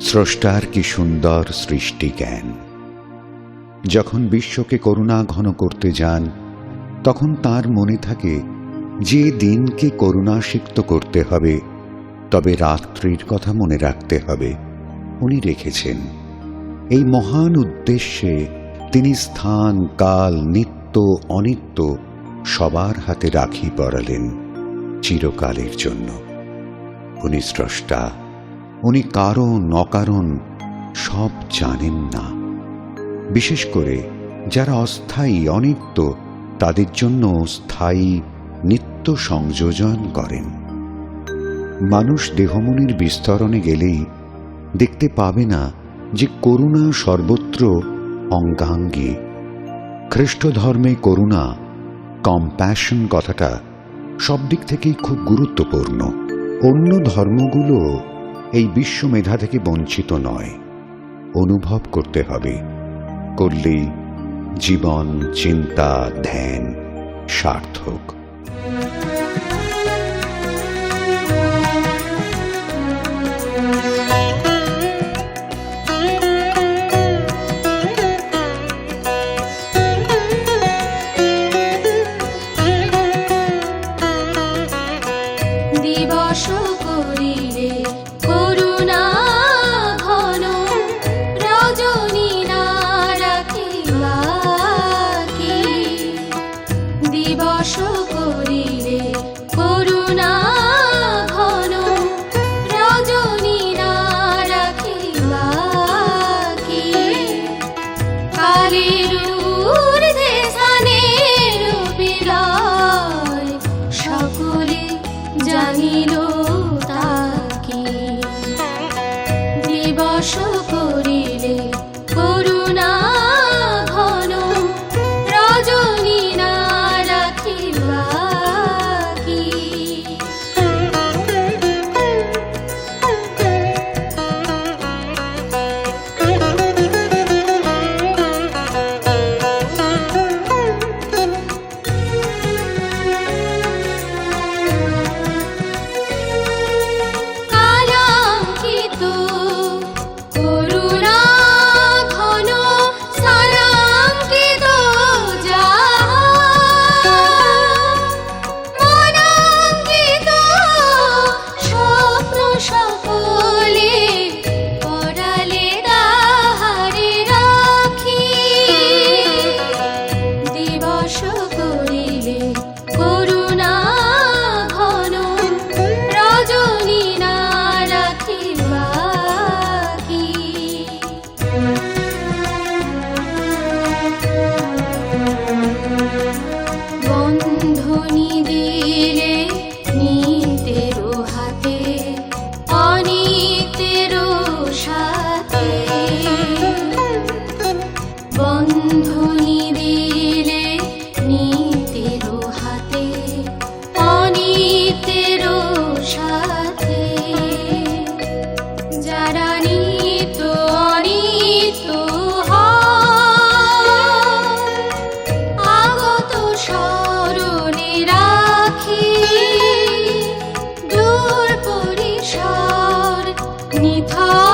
স্রষ্টার কি সুন্দর সৃষ্টি জ্ঞান। যখন বিশ্বকে করুণা ঘন করতে যান, তখন তার মনে থাকে যে দিনকে করুণাসিক্ত করতে হবে, তবে রাত্রির কথা মনে রাখতে হবে। উনি রেখেছেন। এই মহান উদ্দেশ্যে তিনি স্থান, কাল, নিত্য অনিত্য সবার হাতে রাখি পরালেন চিরকালের জন্য। উনি স্রষ্টা। উনি কারণ অকারণ সব জানেন না। বিশেষ করে যারা অস্থায়ী, অনিত্য, তাদের জন্য স্থায়ী নিত্য সংযোজন করেন। মানুষ দেহমনির বিস্তরণে গেলেই দেখতে পাবে না যে করুণা সর্বত্র অঙ্গাঙ্গী। খ্রিস্ট ধর্মে করুণা, কম্প্যাশন কথাটা সব দিক থেকেই খুব গুরুত্বপূর্ণ। অন্য ধর্মগুলো এই বিশ্ব মেধা থেকে বঞ্চিত নয়। অনুভব করতে হবে, করলেই জীবন, চিন্তা, ধ্যান সার্থক। দিবস করিলে করুণা ঘন, রজনী না রাখিবা কি। দিবস করিলে করুণা ঘন, রজনী না রাখিবা কি। কালের ঊর্ধ্বে স্থানের বিলয়, সকলে জানিল তাকি। দিবস করিলে করুণা ঘন, রজনী না রাখিবা কি। কালাঙ্কিত করুণা ঘন, সারাঙ্কিত যাহা। মনাঙ্কিত স্বপ্ন সকলে পরালে তাহারে রাখি। দিবস করিলে করুণা ঘন, রজনী না রাখিবা কি। বন্ধনী দিলে নিতের হাতে, অনিতের সাথে। বন্ধনী দিলে নিতের হাতে, অনিতের সাথে। যারা নিত্য অনিত্য হয়, আগত স্মরণে রাখি। দূর পরিসর নিথর